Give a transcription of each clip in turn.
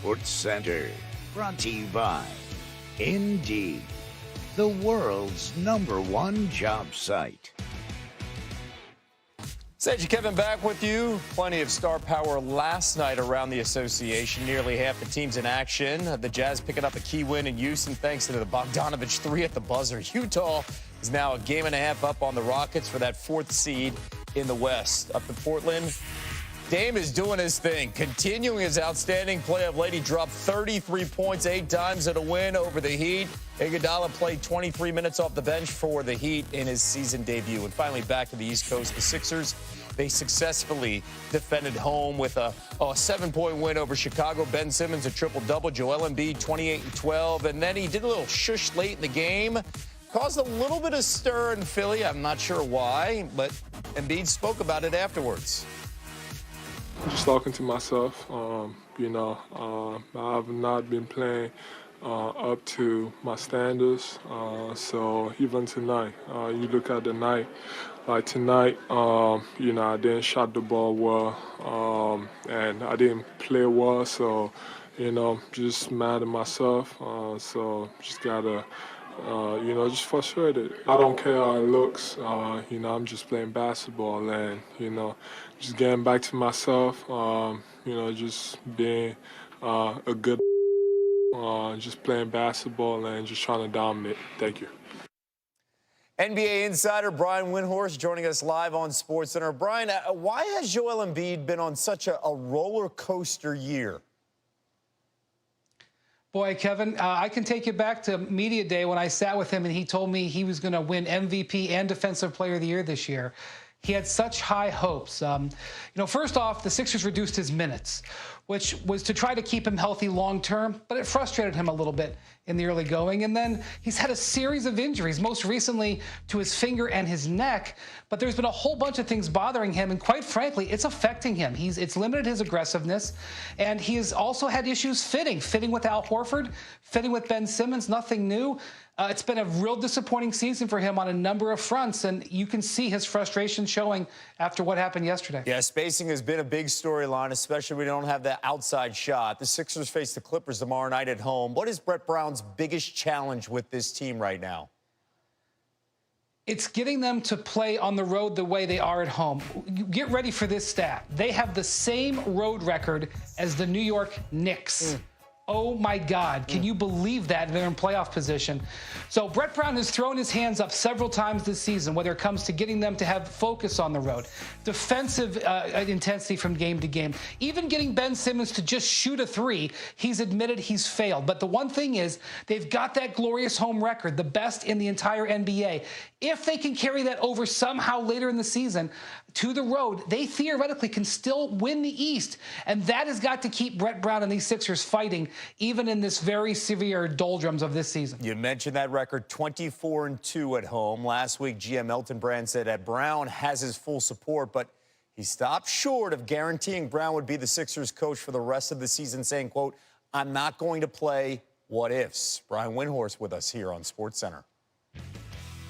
Sports Center, brought to you by Indeed, the world's #1 job site. Sage Kevin back with you. Plenty of star power last night around the association. Nearly half the teams in action. The Jazz picking up a key win in Houston thanks to the Bogdanovich 3 at the buzzer. Utah is now a game and a half up on the Rockets for that 4th seed in the West. Up to Portland, Dame is doing his thing, continuing his outstanding play of late. He dropped 33 points 8 times in a win over the Heat. Iguodala played 23 minutes off the bench for the Heat in his season debut. And finally, back to the East Coast, the Sixers, they successfully defended home with a 7-point win over Chicago. Ben Simmons, a triple-double. Joel Embiid, 28 and 12. And then he did a little shush late in the game. Caused a little bit of stir in Philly. I'm not sure why, but Embiid spoke about it afterwards. Just talking to myself, I've not been playing up to my standards. So even tonight, you look at the night, like tonight, I didn't shot the ball well, and I didn't play well. So, just mad at myself. So just gotta, just frustrated. I don't care how it looks. I'm just playing basketball and, just getting back to myself. Just being a good. Just playing basketball and just trying to dominate. Thank you. NBA insider Brian Windhorst joining us live on SportsCenter. Brian, why has Joel Embiid been on such a roller coaster year? Boy, Kevin, I can take you back to media day when I sat with him and he told me he was going to win MVP and Defensive Player of the Year this year. He had such high hopes. First off, the Sixers reduced his minutes, which was to try to keep him healthy long term, but it frustrated him a little bit in the early going. And then he's had a series of injuries, most recently to his finger and his neck. But there's been a whole bunch of things bothering him, and quite frankly, it's affecting him. It's limited his aggressiveness, and he has also had issues fitting with Al Horford, fitting with Ben Simmons, nothing new. It's been a real disappointing season for him on a number of fronts, and you can see his frustration showing after what happened yesterday. Yeah, spacing has been a big storyline, especially when we don't have that outside shot. The Sixers face the Clippers tomorrow night at home. What is Brett Brown's biggest challenge with this team right now? It's getting them to play on the road the way they are at home. Get ready for this stat. They have the same road record as the New York Knicks. Oh, my God. Can you believe that? They're in playoff position. So Brett Brown has thrown his hands up several times this season, whether it comes to getting them to have focus on the road, defensive intensity from game to game, even getting Ben Simmons to just shoot a 3. He's admitted he's failed. But the one thing is they've got that glorious home record, the best in the entire NBA. If they can carry that over somehow later in the season to the road, they theoretically can still win the East. And that has got to keep Brett Brown and these Sixers fighting, even in this very severe doldrums of this season. You mentioned that record, 24-2 at home. Last week, GM Elton Brand said that Brown has his full support, but he stopped short of guaranteeing Brown would be the Sixers coach for the rest of the season, saying, quote, "I'm not going to play what ifs." Brian Windhorst with us here on SportsCenter.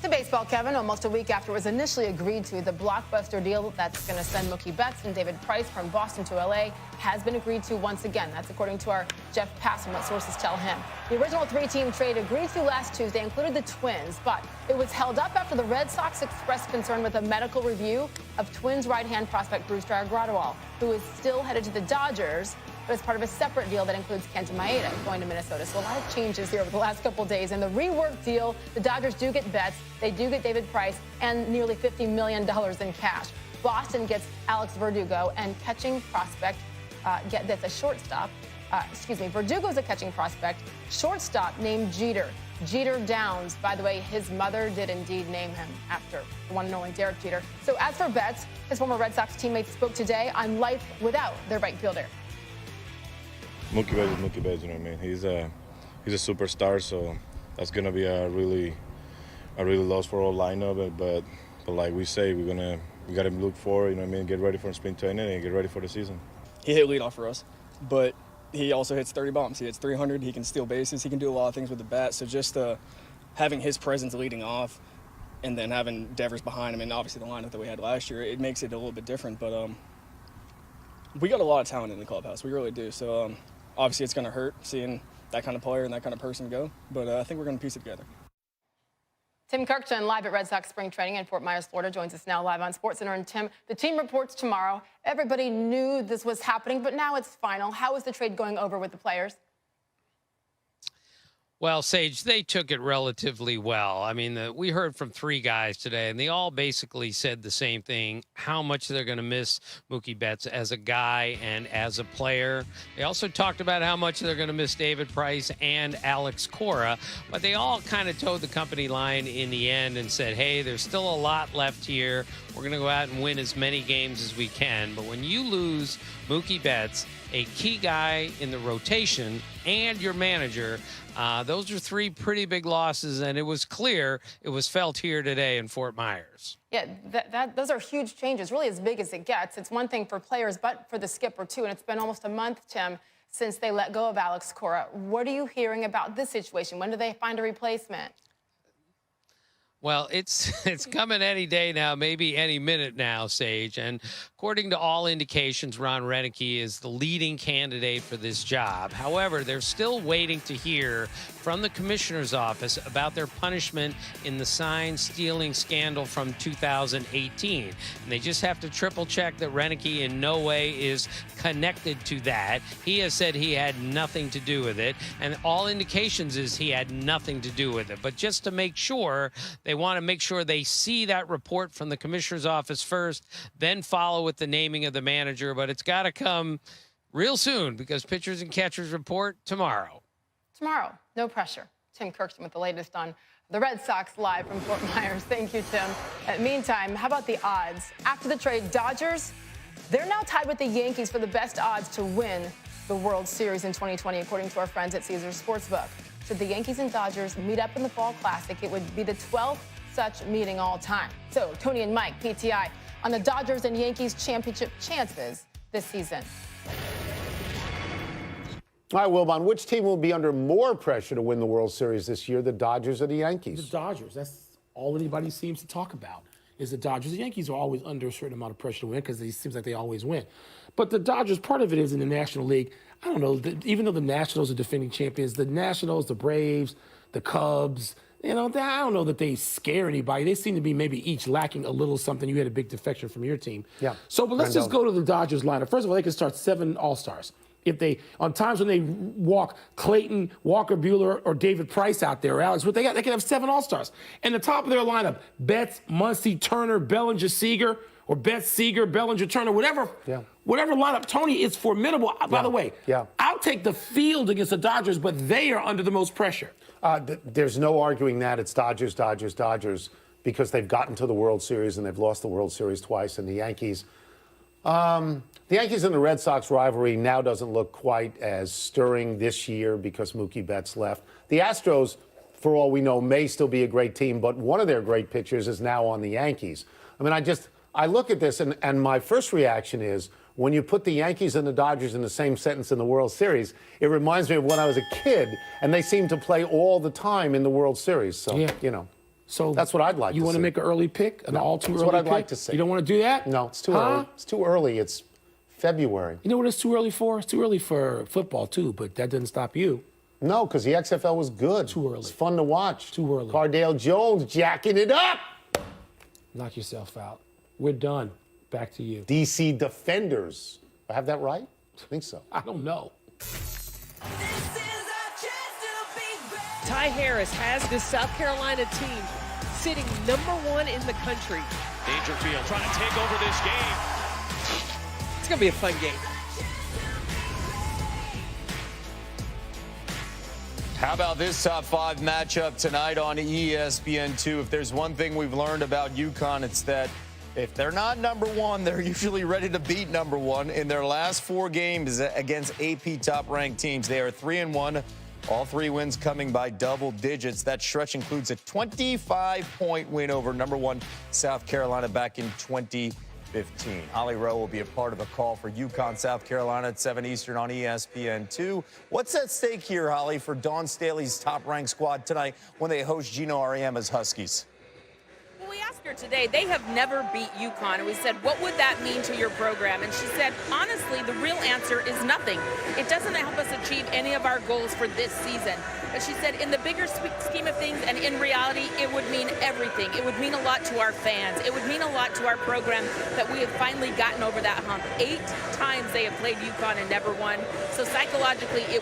To baseball, Kevin, almost a week after it was initially agreed to, the blockbuster deal that's going to send Mookie Betts and David Price from Boston to L.A. has been agreed to once again. That's according to our Jeff Passman, what sources tell him. The original 3-team trade agreed to last Tuesday included the Twins, but it was held up after the Red Sox expressed concern with a medical review of Twins right-hand prospect Brusdar Graterol, who is still headed to the Dodgers, but it's part of a separate deal that includes Kenta Maeda going to Minnesota. So a lot of changes here over the last couple of days. In the reworked deal, the Dodgers do get Betts, they do get David Price, and nearly $50 million in cash. Boston gets Alex Verdugo and catching prospect, that's a shortstop. Verdugo's a catching prospect. Shortstop named Jeter Downs. By the way, his mother did indeed name him after the one and only Derek Jeter. So as for Betts, his former Red Sox teammates spoke today on life without their right fielder. Mookie Betts is Mookie Betts, you know what I mean? He's a superstar, so that's gonna be a really loss for our lineup. But like we say, we gotta look forward, you know what I mean? Get ready for spring training and get ready for the season. He hit leadoff for us, but he also hits 30 bombs. He hits 300. He can steal bases. He can do a lot of things with the bat. So just having his presence leading off, and then having Devers behind him, and obviously the lineup that we had last year, it makes it a little bit different. But we got a lot of talent in the clubhouse. We really do. So obviously it's going to hurt seeing that kind of player and that kind of person go. But I think we're going to piece it together. Tim Kirkton, live at Red Sox spring training in Fort Myers, Florida, joins us now live on SportsCenter. And Tim, the team reports tomorrow. Everybody knew this was happening, but now it's final. How is the trade going over with the players? Well, Sage, they took it relatively well. I mean, we heard from 3 guys today, and they all basically said the same thing, how much they're going to miss Mookie Betts as a guy and as a player. They also talked about how much they're going to miss David Price and Alex Cora, but they all kind of towed the company line in the end and said, hey, there's still a lot left here. We're going to go out and win as many games as we can. But when you lose Mookie Betts, a key guy in the rotation, and your manager, those are 3 pretty big losses, and it was clear it was felt here today in Fort Myers. Yeah, those are huge changes, really as big as it gets. It's one thing for players, but for the skipper, too. And it's been almost a month, Tim, since they let go of Alex Cora. What are you hearing about this situation? When do they find a replacement? Well, it's coming any day now, maybe any minute now, Sage. And according to all indications, Ron Renneke is the leading candidate for this job. However, they're still waiting to hear from the commissioner's office about their punishment in the sign stealing scandal from 2018. And they just have to triple check that Renneke in no way is connected to that. He has said he had nothing to do with it. And all indications is he had nothing to do with it. But just to make sure, they want to make sure they see that report from the commissioner's office first, then follow with the naming of the manager. But it's got to come real soon because pitchers and catchers report tomorrow. Tomorrow, no pressure. Tim Kirkton with the latest on the Red Sox live from Fort Myers. Thank you, Tim. Meantime, how about the odds? After the trade, Dodgers, they're now tied with the Yankees for the best odds to win the World Series in 2020, according to our friends at Caesars Sportsbook. Should the Yankees and Dodgers meet up in the Fall Classic, it would be the 12th such meeting all time. So, Tony and Mike, PTI, on the Dodgers and Yankees championship chances this season. All right, Wilbon, which team will be under more pressure to win the World Series this year, the Dodgers or the Yankees? The Dodgers. That's all anybody seems to talk about is the Dodgers. The Yankees are always under a certain amount of pressure to win because it seems like they always win. But the Dodgers, part of it is in the National League. I don't know, even though the Nationals are defending champions, the Nationals, the Braves, the Cubs, I don't know that they scare anybody. They seem to be maybe each lacking a little something. You had a big defection from your team. Yeah. So, but let's just go to the Dodgers lineup. First of all, they can start 7 All-Stars. If they, on times when they walk Clayton, Walker Buehler, or David Price out there, or Alex, what they got, they can have 7 All-Stars. And the top of their lineup, Betts, Muncy, Turner, Bellinger, Seager, or Betts, Seager, Bellinger, Turner, whatever lineup. Tony, is formidable. By the way, I'll take the field against the Dodgers, but they are under the most pressure. There's no arguing that. It's Dodgers, Dodgers, Dodgers, because they've gotten to the World Series and they've lost the World Series twice. And the Yankees, the Yankees and the Red Sox rivalry now doesn't look quite as stirring this year because Mookie Betts left. The Astros, for all we know, may still be a great team, but one of their great pitchers is now on the Yankees. I mean, I look at this and my first reaction is, when you put the Yankees and the Dodgers in the same sentence in the World Series, it reminds me of when I was a kid, and they seem to play all the time in the World Series. So, so that's what I'd like to see. You want to make an early pick, an all-too early pick? That's what I'd like to see. You don't want to do that? No, it's too early. It's too early. It's February. You know what it's too early for? It's too early for football, too, but that doesn't stop you. No, because the XFL was good. Too early. It's fun to watch. Too early. Cardale Jones jacking it up. Knock yourself out. We're done. Back to you. DC Defenders. I have that right? I think so. I don't know. Ty Harris has this South Carolina team sitting #1 in the country. Dangerfield trying to take over this game. It's going to be a fun game. How about this top 5 matchup tonight on ESPN2? If there's one thing we've learned about UConn, it's that if they're not #1, they're usually ready to beat #1. In their last 4 games against AP top-ranked teams, they are 3-1. All 3 wins coming by double digits. That stretch includes a 25-point win over #1 South Carolina back in 2015. Holly Rowe will be a part of a call for UConn, South Carolina at 7 Eastern on ESPN2. What's at stake here, Holly, for Dawn Staley's top-ranked squad tonight when they host Gino Auriemma's Huskies? We asked asked her today, they have never beat UConn. And we said, what would that mean to your program? And she said, honestly, the real answer is nothing. It doesn't help us achieve any of our goals for this season. But she said, in the bigger scheme of things and in reality, it would mean everything. It would mean a lot to our fans. It would mean a lot to our program that we have finally gotten over that hump. 8 times they have played UConn and never won. So psychologically, it